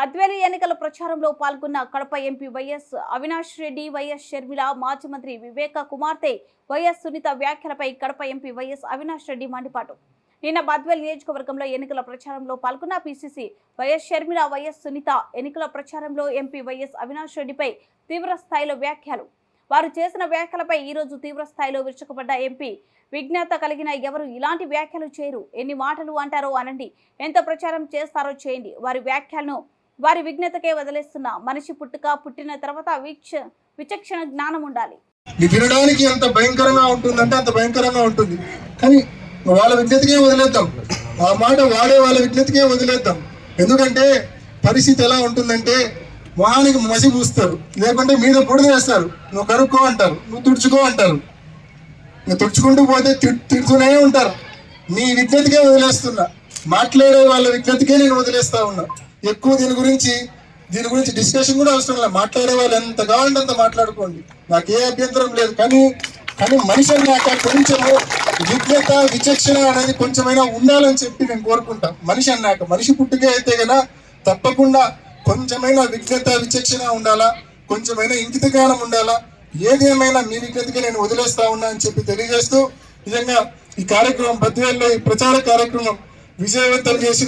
బద్వేలు ఎన్నికల ప్రచారంలో పాల్గొన్న కడప ఎంపీ వైఎస్ అవినాష్ రెడ్డి, వైఎస్ షర్మిల, మాజీ మంత్రి వివేక కుమార్తె వైఎస్ సునీత వ్యాఖ్యలపై కడప ఎంపీ వైఎస్ అవినాష్ రెడ్డి మండిపాటు. నిన్న బద్వేలు నియోజకవర్గంలో ఎన్నికల ప్రచారంలో పాల్గొన్న పీసీసీ వైఎస్ షర్మిల, వైఎస్ సునీత ఎన్నికల ప్రచారంలో ఎంపీ వైఎస్ అవినాష్ రెడ్డిపై తీవ్ర స్థాయిలో వ్యాఖ్యలు. వారు చేసిన వ్యాఖ్యలపై ఈ రోజు తీవ్ర స్థాయిలో విరుచుకుపడ్డ ఎంపీ, విజ్ఞత కలిగిన ఎవరు ఇలాంటి వ్యాఖ్యలు చేయరు. ఎన్ని మాటలు అంటారో అనండి, ఎంత ప్రచారం చేస్తారో చేయండి. వారి వ్యాఖ్యలను వారి విజ్ఞతకే వదిలేస్తున్నా. మనిషి పుట్టిన తర్వాత విచక్షణ జ్ఞానం ఉండాలి. వినడానికి ఎంత భయంకరంగా ఉంటుందంటే అంత భయంకరంగా ఉంటుంది. కానీ వాళ్ళ విజ్ఞతకే వదిలేద్దాం, ఆ మాట వాడే వాళ్ళ విజ్ఞతకే వదిలేద్దాం. ఎందుకంటే పరిస్థితి ఎలా ఉంటుందంటే, మొహానికి మసి పూస్తారు, లేకుంటే మీద బుడిద వేస్తారు. నువ్వు కరుక్కో అంటారు, నువ్వు తుడుచుకో అంటారు. నువ్వు తుడుచుకుంటూ పోతే తిడుతూనే ఉంటారు. నీ విజ్ఞతకే వదిలేస్తున్నా, మాట్లాడే వాళ్ళ విజ్ఞతకే నేను వదిలేస్తా ఉన్నా. ఎక్కువ దీని గురించి డిస్కషన్ కూడా అవసరం లేదు. మాట్లాడే వాళ్ళు ఎంత కావాలంటే అంత మాట్లాడుకోండి, నాకే అభ్యంతరం లేదు. కానీ మనిషి అన్నాక కొంచెము విజ్ఞత, విచక్షణ అనేది కొంచెమైనా ఉండాలని చెప్పి నేను కోరుకుంటా. మనిషి అన్నాక, మనిషి పుట్టుకే అయితే కన్నా తప్పకుండా కొంచెమైనా విజ్ఞత, విచక్షణ ఉండాలా, కొంచెమైనా ఇంకిత జ్ఞానం ఉండాలా. ఏది ఏమైనా మీ విజ్ఞతకే నేను వదిలేస్తా ఉన్నా అని చెప్పి తెలియజేస్తూ, నిజంగా ఈ కార్యక్రమం బద్వేలులో ఈ ప్రచార కార్యక్రమం విజయవంతం చేసి